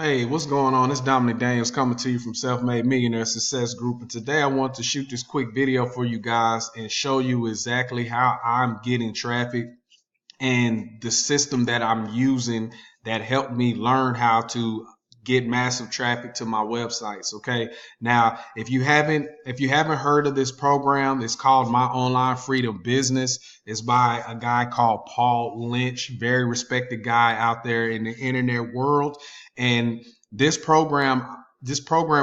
Hey, what's going on? It's Dominic Daniels coming to you from Self-Made Millionaire Success Group. And today I want to shoot this quick video for you guys and show you exactly how I'm getting traffic and the system that I'm using that helped me learn how to get massive traffic to my websites. Okay. Now, if you haven't heard of this program, it's called My Online Freedom Business. It's by a guy called Paul Lynch, very respected guy out there in the internet world. And this program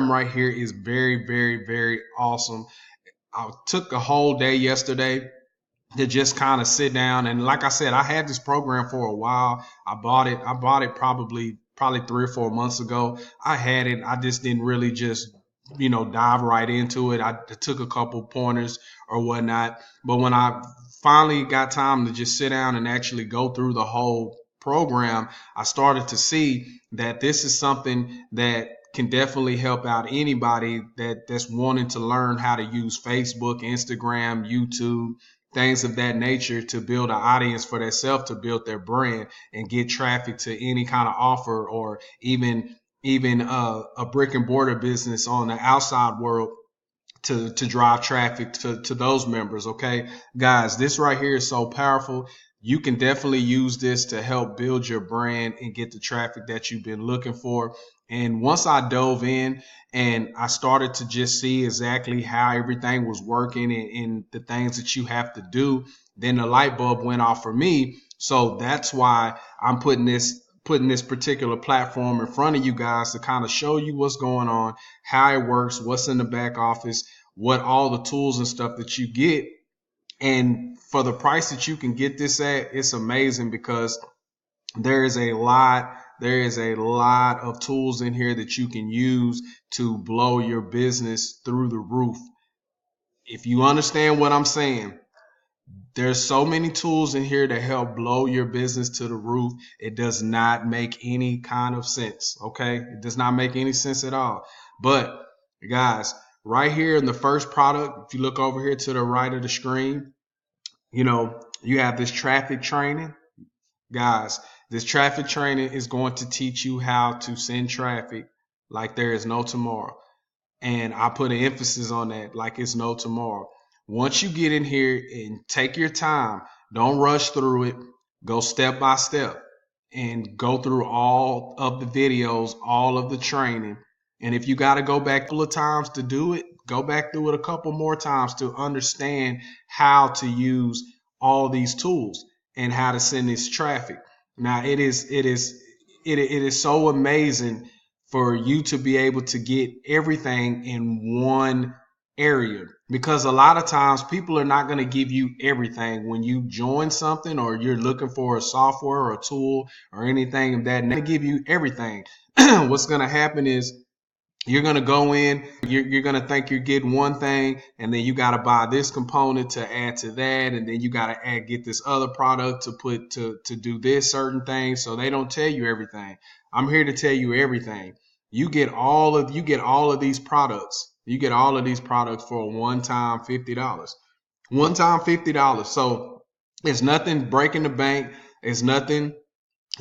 right here is very, very, very awesome. I took a whole day yesterday to just kind of sit down, and like I said, I had this program for a while. I bought it probably 3 or 4 months ago. I had it. I just didn't really just dive right into it. I took a couple pointers or whatnot, but when I finally got time to just sit down and actually go through the whole program, I started to see that this is something that can definitely help out anybody that's wanting to learn how to use Facebook, Instagram, YouTube, things of that nature to build an audience for themselves, to build their brand and get traffic to any kind of offer, or even a brick and mortar business on the outside world to drive traffic to those members. Okay, guys, this right here is so powerful. You can definitely use this to help build your brand and get the traffic that you've been looking for. And once I dove in and I started to just see exactly how everything was working, and the things that you have to do, then the light bulb went off for me. So that's why I'm putting this particular platform in front of you guys to kind of show you what's going on, how it works, what's in the back office, what all the tools and stuff that you get. And for the price that you can get this at, it's amazing, because there is a lot there is a lot of tools in here that you can use to blow your business through the roof. If you understand what I'm saying, there's so many tools in here to help blow your business to the roof. It does not make any kind of sense. Okay. It does not make any sense at all. But guys, right here in the first product, if you look over here to the right of the screen, you have this traffic training. Guys, this traffic training is going to teach you how to send traffic like there is no tomorrow. And I put an emphasis on that, like it's no tomorrow. Once you get in here and take your time, don't rush through it. Go step by step and go through all of the videos, all of the training. And if you got to go back a couple of times to do it, go back through it a couple more times to understand how to use all these tools and how to send this traffic. Now it is so amazing for you to be able to get everything in one area, because a lot of times people are not going to give you everything when you join something, or you're looking for a software or a tool or anything of that. They're going to give you everything. What's going to happen is you're going to go in, you're going to think you're getting one thing, and then you got to buy this component to add to that, and then you got to get this other product to put to do this certain thing. So they don't tell you everything. I'm here to tell you everything. You get all of these products. You get all of these products for a one time $50. One time $50. So it's nothing breaking the bank. It's nothing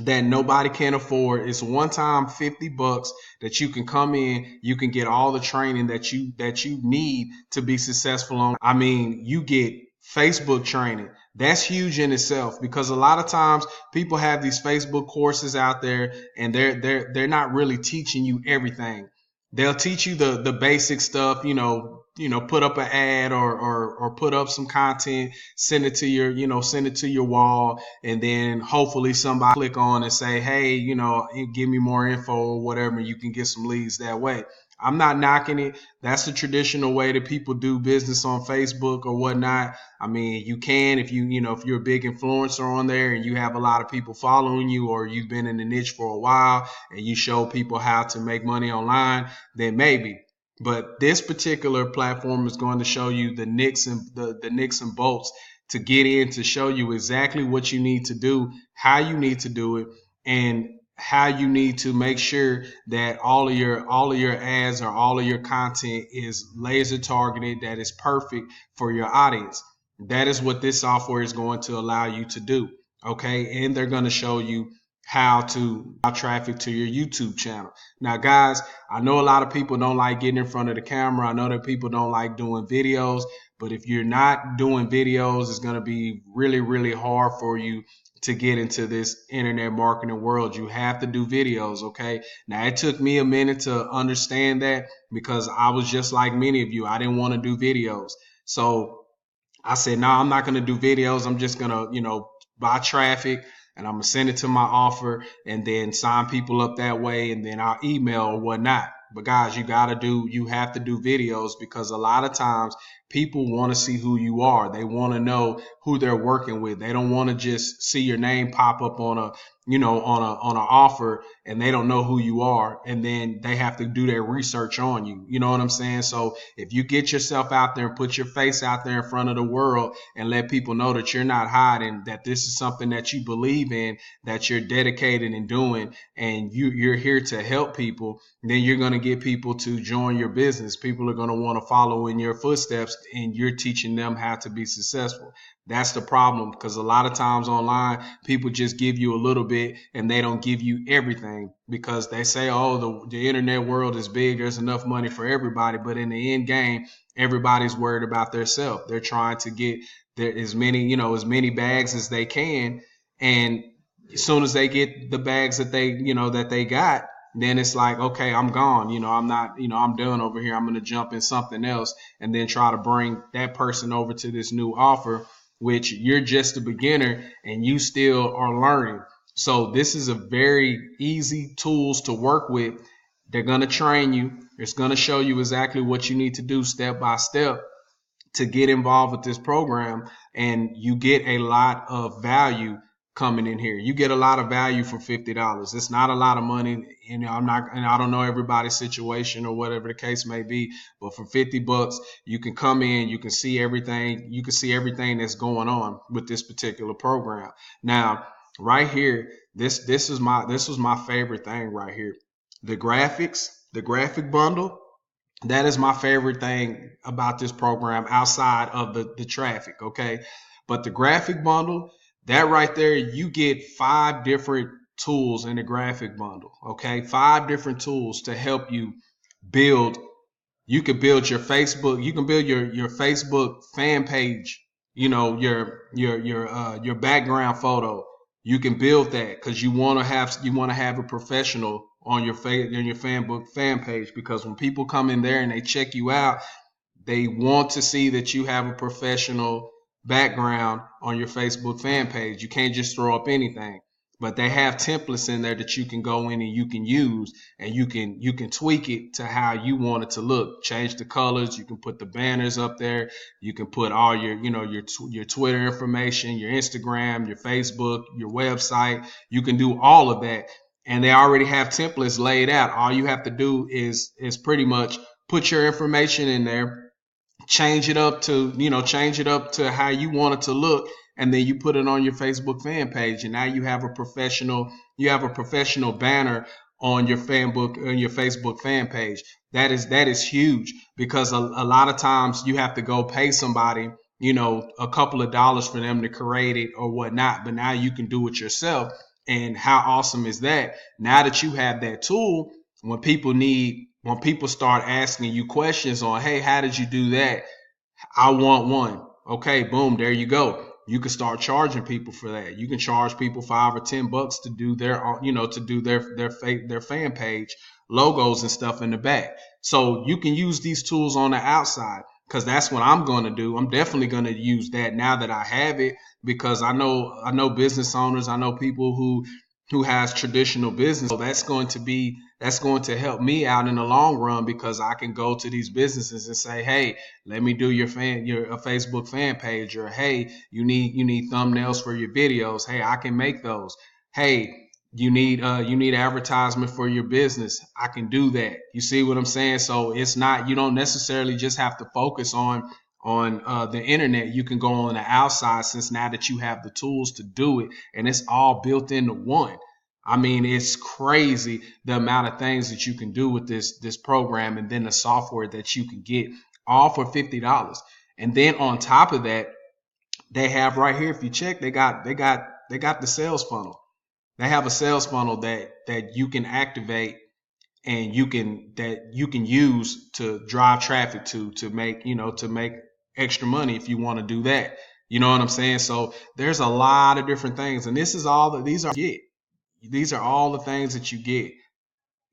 that nobody can afford. It's one time $50 that you can come in, you can get all the training that you need to be successful on. I mean, you get Facebook training. That's huge in itself, because a lot of times people have these Facebook courses out there, and they're not really teaching you everything. They'll teach you the basic stuff, put up an ad, or put up some content, send it to your wall, and then hopefully somebody click on and say, hey, give me more info or whatever, and you can get some leads that way. I'm not knocking it. That's the traditional way that people do business on Facebook or whatnot. I mean, you can, if you're a big influencer on there and you have a lot of people following you, or you've been in the niche for a while and you show people how to make money online, then maybe. But this particular platform is going to show you the nicks and the nicks and bolts to get in, to show you exactly what you need to do, how you need to do it, and how you need to make sure that all of your ads or all of your content is laser targeted, that is perfect for your audience. That is what this software is going to allow you to do. Okay. And they're going to show you how to drive traffic to your YouTube channel. Now, guys, I know a lot of people don't like getting in front of the camera. I know that people don't like doing videos, but if you're not doing videos, it's going to be really, really hard for you to get into this internet marketing world. You have to do videos, okay? Now, it took me a minute to understand that because I was just like many of you. I didn't want to do videos. So I said, no, I'm not going to do videos. I'm just going to, buy traffic and I'm going to send it to my offer and then sign people up that way. And then I'll email or whatnot. But guys, you have to do videos because a lot of times people want to see who you are. They want to know who they're working with. They don't want to just see your name pop up on a, on an offer and they don't know who you are. And then they have to do their research on you. You know what I'm saying? So if you get yourself out there and put your face out there in front of the world and let people know that you're not hiding, that this is something that you believe in, that you're dedicated in doing, and you're here to help people, then you're going to get people to join your business. People are going to want to follow in your footsteps and you're teaching them how to be successful. That's the problem because a lot of times online, people just give you a little bit and they don't give you everything because they say, oh, the internet world is big. There's enough money for everybody. But in the end game, everybody's worried about themselves. They're trying to get as many bags as they can. And as soon as they get the bags that they got, then it's like, okay, I'm gone. I'm not, I'm done over here. I'm going to jump in something else and then try to bring that person over to this new offer, which you're just a beginner and you still are learning. So this is a very easy tools to work with. They're going to train you. It's going to show you exactly what you need to do step by step to get involved with this program, and you get a lot of value coming in here. You get a lot of value for $50. It's not a lot of money. I don't know everybody's situation or whatever the case may be, but for $50, you can come in, you can see everything, that's going on with this particular program. Now, right here, this was my favorite thing right here. The graphics, the graphic bundle, that is my favorite thing about this program outside of the traffic, okay? But the graphic bundle, that right there, you get 5 different tools in the graphic bundle, okay? 5 different tools to help you build. You can build your Facebook, you can build your Facebook fan page, your background photo. You can build that because you want to have a professional on your fan page, because when people come in there and they check you out, they want to see that you have a professional background on your Facebook fan page. You can't just throw up anything. But they have templates in there that you can go in and you can use, and you can tweak it to how you want it to look. Change the colors. You can put the banners up there. You can put all your Twitter information, your Instagram, your Facebook, your website. You can do all of that, and they already have templates laid out. All you have to do is pretty much put your information in there, change it up to how you want it to look, and then you put it on your Facebook fan page, and now you have a professional banner on your Facebook fan page. That is huge, because a lot of times you have to go pay somebody a couple of dollars for them to create it or whatnot, but now you can do it yourself. And how awesome is that? Now that you have that tool, when people start asking you questions on, hey, how did you do that? I want one. Okay, boom, there you go. You can start charging people for that. You can charge people $5 or $10 to do their fan page logos and stuff in the back. So you can use these tools on the outside, because that's what I'm going to do. I'm definitely going to use that now that I have it, because I know business owners, I know people who has traditional business. So that's going to help me out in the long run, because I can go to these businesses and say, hey, let me do your a Facebook fan page, or hey, you need thumbnails for your videos. Hey, I can make those. Hey, you need advertisement for your business. I can do that. You see what I'm saying? So it's not, you don't necessarily just have to focus on the internet. You can go on the outside, since now that you have the tools to do it, and it's all built into one. I mean, it's crazy the amount of things that you can do with this program, and then the software that you can get, all for $50. And then on top of that, they have right here, if you check, they got the sales funnel. They have a sales funnel that you can activate and you can use to drive traffic to make, to make extra money if you want to do that. You know what I'm saying? So there's a lot of different things, and this is all that these are all the things that you get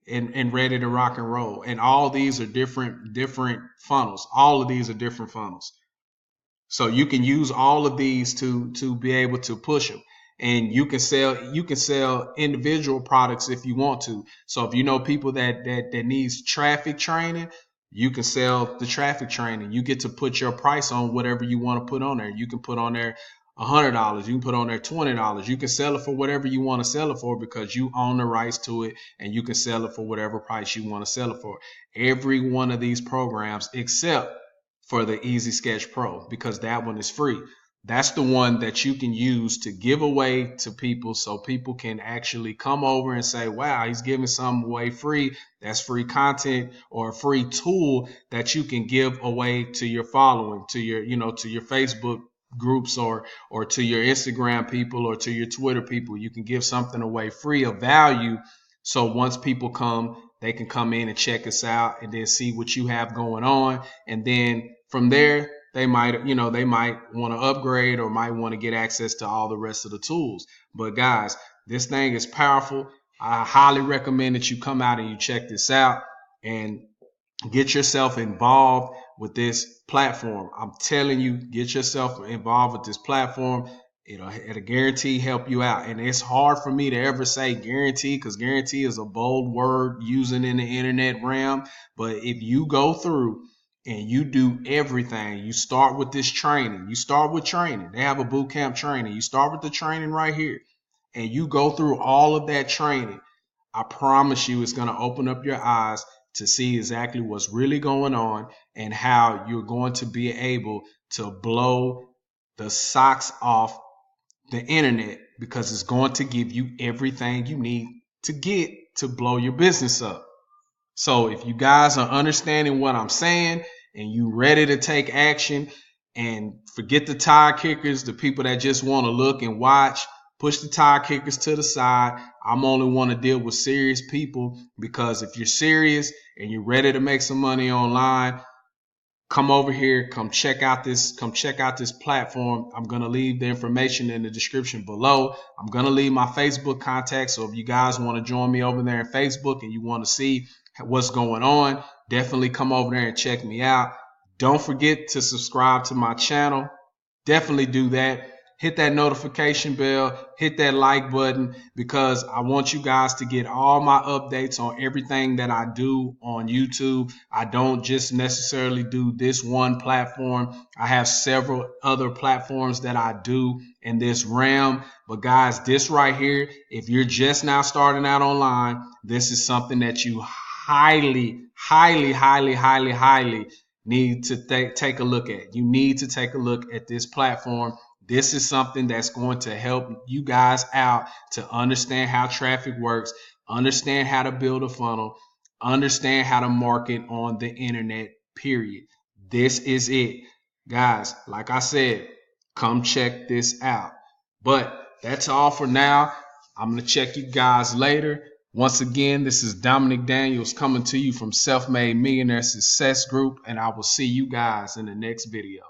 and ready to rock and roll. And all these are different funnels. All of these are different funnels. So you can use all of these to be able to push them. And you can sell individual products if you want to. So if you know people that needs traffic training, you can sell the traffic training. You get to put your price on whatever you want to put on there. You can put on there $100. You can put on there $20. You can sell it for whatever you want to sell it for because you own the rights to it, and you can sell it for whatever price you want to sell it for. Every one of these programs except for the Easy Sketch Pro, because that one is free. That's the one that you can use to give away to people so people can actually come over and say, wow, he's giving something away free. That's free content or a free tool that you can give away to your following, to your, to your Facebook groups or to your Instagram people or to your Twitter people. You can give something away free of value. So once people come, they can come in and check us out and then see what you have going on. And then from there, they might want to upgrade or might want to get access to all the rest of the tools. But guys, this thing is powerful. I highly recommend that you come out and you check this out and get yourself involved with this platform. I'm telling you, get yourself involved with this platform. It'll guarantee help you out. And it's hard for me to ever say guarantee, because guarantee is a bold word using in the internet realm. But if you go through and you do everything, you start with this training. You start with training. They have a boot camp training. You start with the training right here, and you go through all of that training. I promise you, it's going to open up your eyes to see exactly what's really going on and how you're going to be able to blow the socks off the internet, because it's going to give you everything you need to get to blow your business up. So if you guys are understanding what I'm saying and you ready to take action, and forget the tire kickers, the people that just want to look and watch, push the tire kickers to the side. I'm only want to deal with serious people, because if you're serious and you're ready to make some money online, come over here, come check out this platform. I'm going to leave the information in the description below. I'm going to leave my Facebook contact. So if you guys want to join me over there in Facebook and you want to see what's going on, definitely come over there and check me out. Don't forget to subscribe to my channel. Definitely do that. Hit that notification bell, hit that like button, because I want you guys to get all my updates on everything that I do on YouTube. I don't just necessarily do this one platform. I have several other platforms that I do in this realm. But guys, this right here, if you're just now starting out online, this is something that you highly, highly, highly, highly, highly need to take a look at. You need to take a look at this platform. This is something that's going to help you guys out to understand how traffic works, understand how to build a funnel, understand how to market on the internet, period. This is it. Guys, like I said, come check this out. But that's all for now. I'm going to check you guys later. Once again, this is Dominic Daniels coming to you from Self-Made Millionaire Success Group, and I will see you guys in the next video.